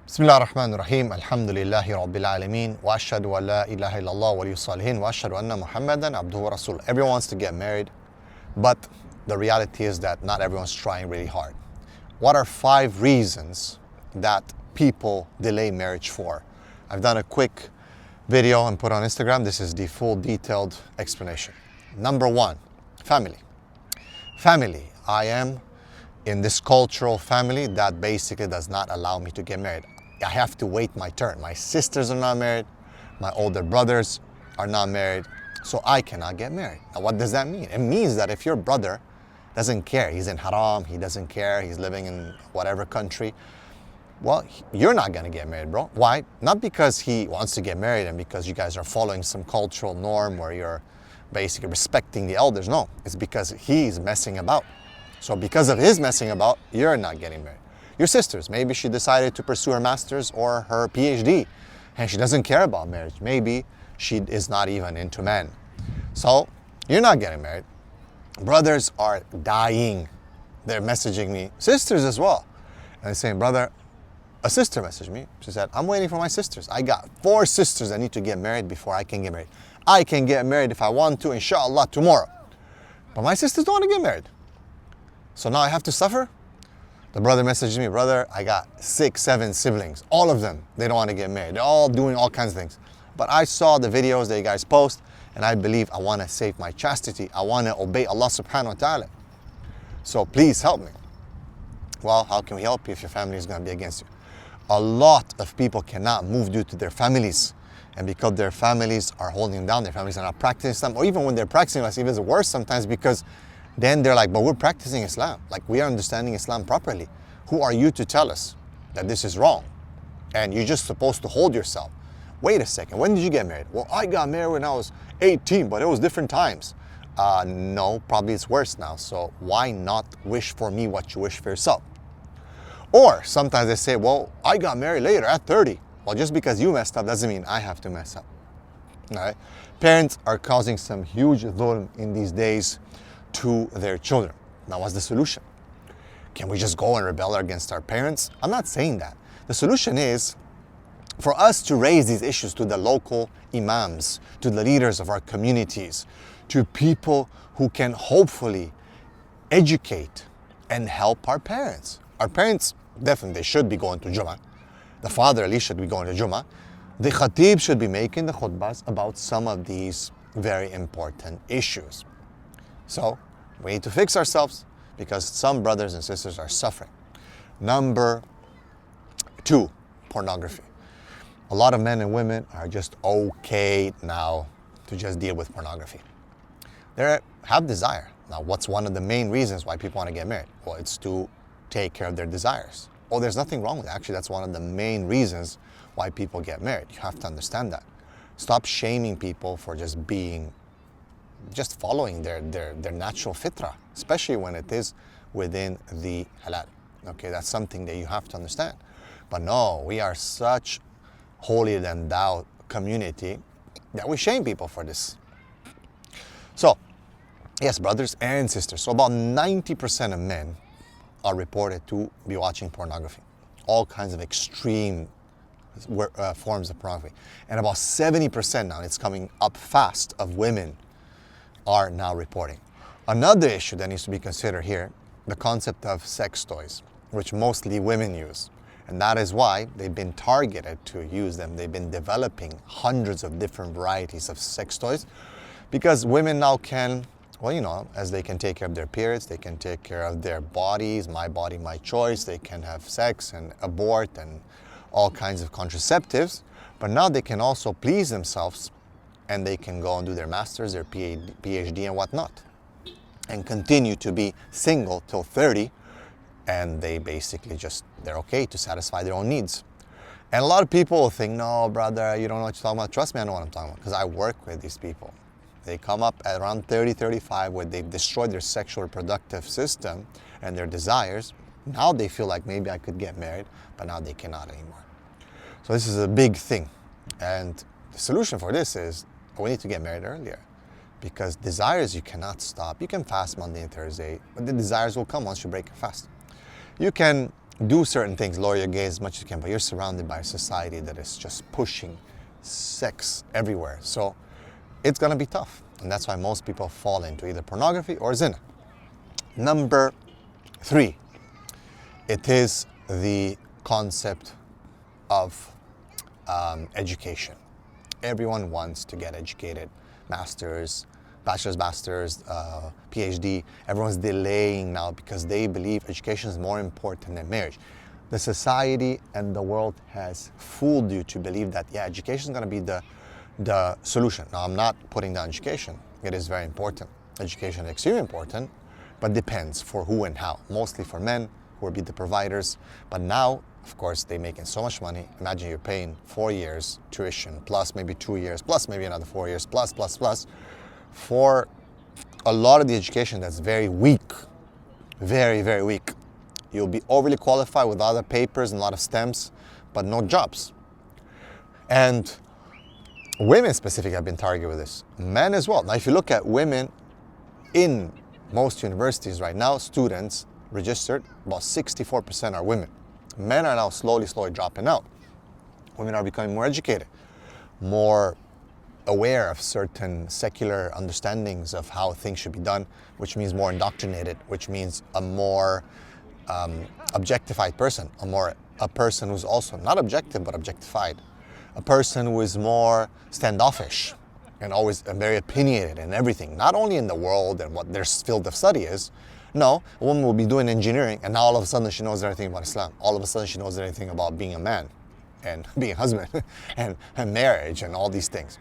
بسم الله الرحمن الرحيم الحمد لله رب العالمين وأشهد أن لا إله إلا الله ولي الصالحين وأشهد أن محمدا عبده ورسوله. Everyone wants to get married, but the reality is that not everyone's trying really hard. What are 5 reasons that people delay marriage for? I've done a quick video and put on Instagram. This is the full detailed explanation. Number 1, family. Family. I am in this cultural family that basically does not allow me to get married. I have to wait my turn. My sisters are not married. My older brothers are not married. So I cannot get married. Now, what does that mean? It means that if your brother doesn't care, he's in haram, he doesn't care, he's living in whatever country, well, you're not gonna get married, bro. Why? Not because he wants to get married and because you guys are following some cultural norm where you're basically respecting the elders. No, it's because he's messing about. So because of his messing about, you're not getting married. Your sisters, maybe she decided to pursue her master's or her PhD and she doesn't care about marriage. Maybe she is not even into men. So you're not getting married. Brothers are dying. They're messaging me, sisters as well. And they're saying, brother, a sister messaged me. She said, I'm waiting for my sisters. I got 4 sisters that need to get married before I can get married. I can get married if I want to, inshallah, tomorrow. But my sisters don't want to get married. So now I have to suffer? The brother messaged me, brother, I got 6, 7 siblings. All of them, they don't want to get married. They're all doing all kinds of things. But I saw the videos that you guys post, and I believe I want to save my chastity. I want to obey Allah subhanahu wa ta'ala. So please help me. Well, how can we help you if your family is going to be against you? A lot of people cannot move due to their families. And because their families are holding them down, their families are not practicing Islam, or even when they're practicing, it's even worse sometimes because then they're like, but we're practicing Islam. Like, we are understanding Islam properly. Who are you to tell us that this is wrong? And you're just supposed to hold yourself. Wait a second, when did you get married? Well, I got married when I was 18, but it was different times. No, probably it's worse now. So why not wish for me what you wish for yourself? Or sometimes they say, well, I got married later at 30. Well, just because you messed up doesn't mean I have to mess up. All right? Parents are causing some huge dhulm in these days to their children. Now, what's the solution? Can we just go and rebel against our parents? I'm not saying that. The solution is for us to raise these issues to the local imams, to the leaders of our communities, to people who can hopefully educate and help our parents. Our parents, definitely, they should be going to Jummah. The father at least should be going to Jummah. The khatib should be making the khutbahs about some of these very important issues. So we need to fix ourselves because some brothers and sisters are suffering. Number 2, pornography. A lot of men and women are just okay now to just deal with pornography. They have desire. Now, what's one of the main reasons why people want to get married? Well, it's to take care of their desires. Oh, there's nothing wrong with it. Actually, that's one of the main reasons why people get married. You have to understand that. Stop shaming people for just following their natural fitrah, especially when it is within the halal. Okay, that's something that you have to understand. But no, we are such holier than thou community that we shame people for this. So, yes, brothers and sisters. So about 90% of men are reported to be watching pornography. All kinds of extreme forms of pornography. And about 70% now, it's coming up fast, of women are now reporting. Another issue that needs to be considered here, the concept of sex toys, which mostly women use. And that is why they've been targeted to use them. They've been developing hundreds of different varieties of sex toys because women now can, well, you know, as they can take care of their periods, they can take care of their bodies, my body, my choice. They can have sex and abort and all kinds of contraceptives. But now they can also please themselves and they can go and do their master's, their PhD and whatnot, and continue to be single till 30. And they basically they're okay to satisfy their own needs. And a lot of people will think, no, brother, you don't know what you're talking about. Trust me, I know what I'm talking about because I work with these people. They come up at around 30, 35 where they've destroyed their sexual reproductive system and their desires. Now they feel like maybe I could get married, but now they cannot anymore. So this is a big thing. And the solution for this is we need to get married earlier because desires you cannot stop. You can fast Monday and Thursday, but the desires will come once you break your fast. You can do certain things, lower your gaze as much as you can, but you're surrounded by a society that is just pushing sex everywhere. So it's gonna be tough. And that's why most people fall into either pornography or zina. Number 3, it is the concept of education. Everyone wants to get educated, bachelor's, PhD. Everyone's delaying now because they believe education is more important than marriage. The society and the world has fooled you to believe that, yeah, education is going to be the solution. Now, I'm not putting down education. It is very important. Education is extremely important, but depends for who and how. Mostly for men who will be the providers. But now, of course, they're making so much money. Imagine you're paying 4 years tuition, plus maybe 2 years, plus maybe another 4 years, plus, for a lot of the education that's very weak, very, very weak. You'll be overly qualified with a lot of papers and a lot of stems, but no jobs. And women specifically have been targeted with this. Men as well. Now, if you look at women in most universities right now, students registered, about 64% are women. Men are now slowly dropping out. Women are becoming more educated, more aware of certain secular understandings of how things should be done, which means more indoctrinated, which means a more objectified person, a person who's also not objective but objectified, a person who is more standoffish and always very opinionated in everything, not only in the world and what their field of study is. No, a woman will be doing engineering and now all of a sudden she knows everything about Islam. All of a sudden she knows everything about being a man and being a husband and marriage and all these things.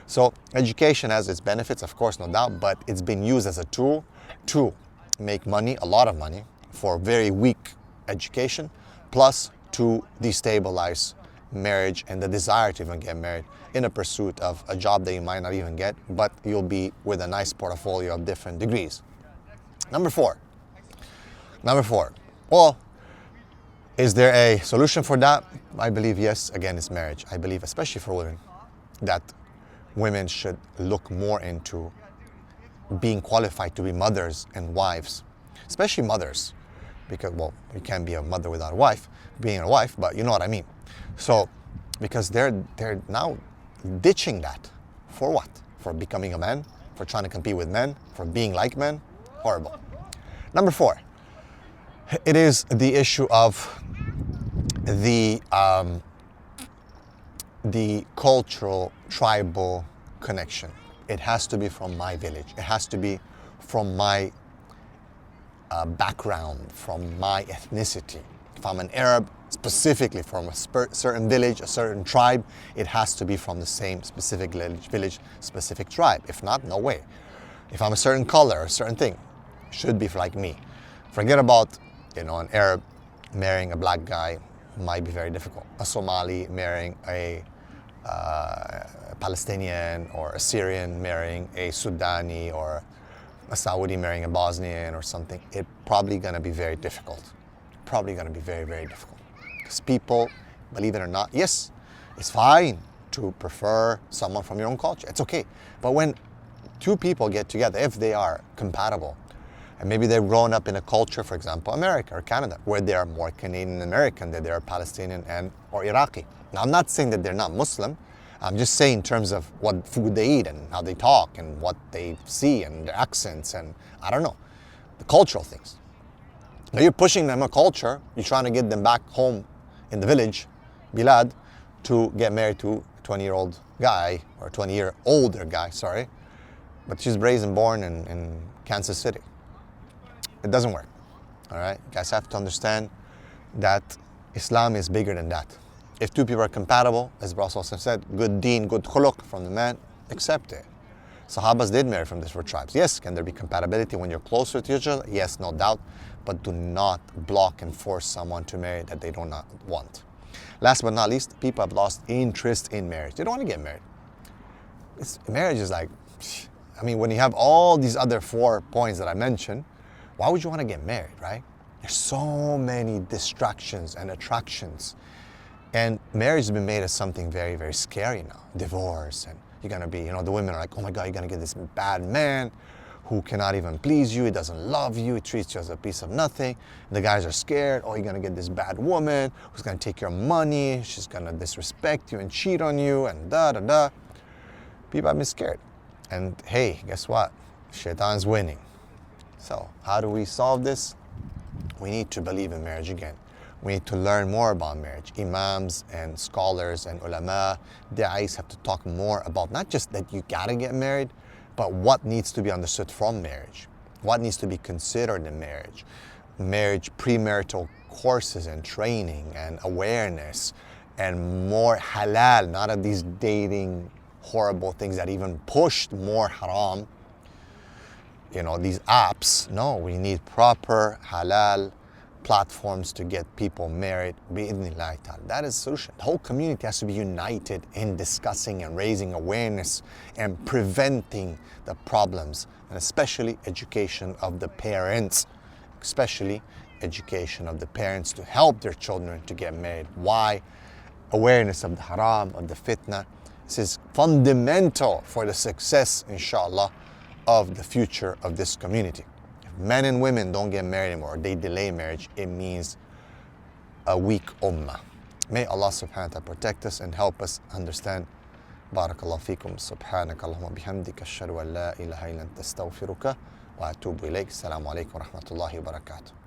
So education has its benefits, of course, no doubt, but it's been used as a tool to make money, a lot of money, for very weak education, plus to destabilize marriage and the desire to even get married in a pursuit of a job that you might not even get, but you'll be with a nice portfolio of different degrees. Number four. Well, is there a solution for that? I believe yes. Again, it's marriage. I believe, especially for women, that women should look more into being qualified to be mothers and wives, especially mothers, because, well, you can't be a mother without a wife, being a wife, but you know what I mean. So, because they're now ditching that. For what? For becoming a man? For trying to compete with men? For being like men? Horrible. Number 4, it is the issue of the cultural, tribal connection. It has to be from my village. It has to be from my background, from my ethnicity. If I'm an Arab, specifically from a certain village, a certain tribe, it has to be from the same specific village, specific tribe. If not, no way. If I'm a certain color, a certain thing, should be like me. Forget about, an Arab marrying a black guy might be very difficult. A Somali marrying a Palestinian, or a Syrian marrying a Sudani, or a Saudi marrying a Bosnian or something, it's probably going to be very difficult. Probably going to be very, very difficult. Because people, believe it or not, yes, it's fine to prefer someone from your own culture. It's okay. But when two people get together, if they are compatible, and maybe they've grown up in a culture, for example, America or Canada, where they are more Canadian American than they are Palestinian or Iraqi. Now, I'm not saying that they're not Muslim. I'm just saying in terms of what food they eat and how they talk and what they see and their accents and, I don't know, the cultural things. Now you're pushing them a culture, you're trying to get them back home in the village, Bilad, to get married to a 20-year-old guy, or a 20-year-older guy, sorry, but she's raised and born in Kansas City. It doesn't work, all right? You guys have to understand that Islam is bigger than that. If two people are compatible, as the Prophet said, good deen, good khuluq from the man, accept it. Sahabas did marry from different tribes. Yes, can there be compatibility when you're closer to each other? Yes, no doubt. But do not block and force someone to marry that they do not want. Last but not least, people have lost interest in marriage. They don't want to get married. Marriage is like, when you have all these other 4 points that I mentioned, why would you want to get married, right? There's so many distractions and attractions. And marriage has been made as something very, very scary now. Divorce, and you're going to be, the women are like, oh my God, you're going to get this bad man who cannot even please you, he doesn't love you, he treats you as a piece of nothing. The guys are scared, oh, you're gonna get this bad woman who's gonna take your money, she's gonna disrespect you and cheat on you and da. People have been scared. And hey, guess what? Shaitan's winning. So how do we solve this? We need to believe in marriage again. We need to learn more about marriage. Imams and scholars and ulama, da'is have to talk more about not just that you gotta get married, but what needs to be understood from marriage. What needs to be considered in marriage. Marriage, premarital courses and training and awareness and more halal, not of these dating horrible things that even pushed more haram. You know, these apps. No, we need proper halal platforms to get people married. Bi-idhnillahi ta'ala. That is the solution. The whole community has to be united in discussing and raising awareness and preventing the problems, and especially education of the parents, especially education of the parents to help their children to get married. Why? Awareness of the haram, of the fitna. This is fundamental for the success, inshallah, of the future of this community. If men and women don't get married anymore, or they delay marriage, it means a weak ummah. May Allah subhanahu wa ta'ala protect us and help us understand. Barakallahu feekum. Subhanaka Allahumma bihamdika ashhadu an la ilaha illa anta astaghfiruka wa atubu ilayk. Assalamu alaikum wa rahmatullahi wa barakatuh.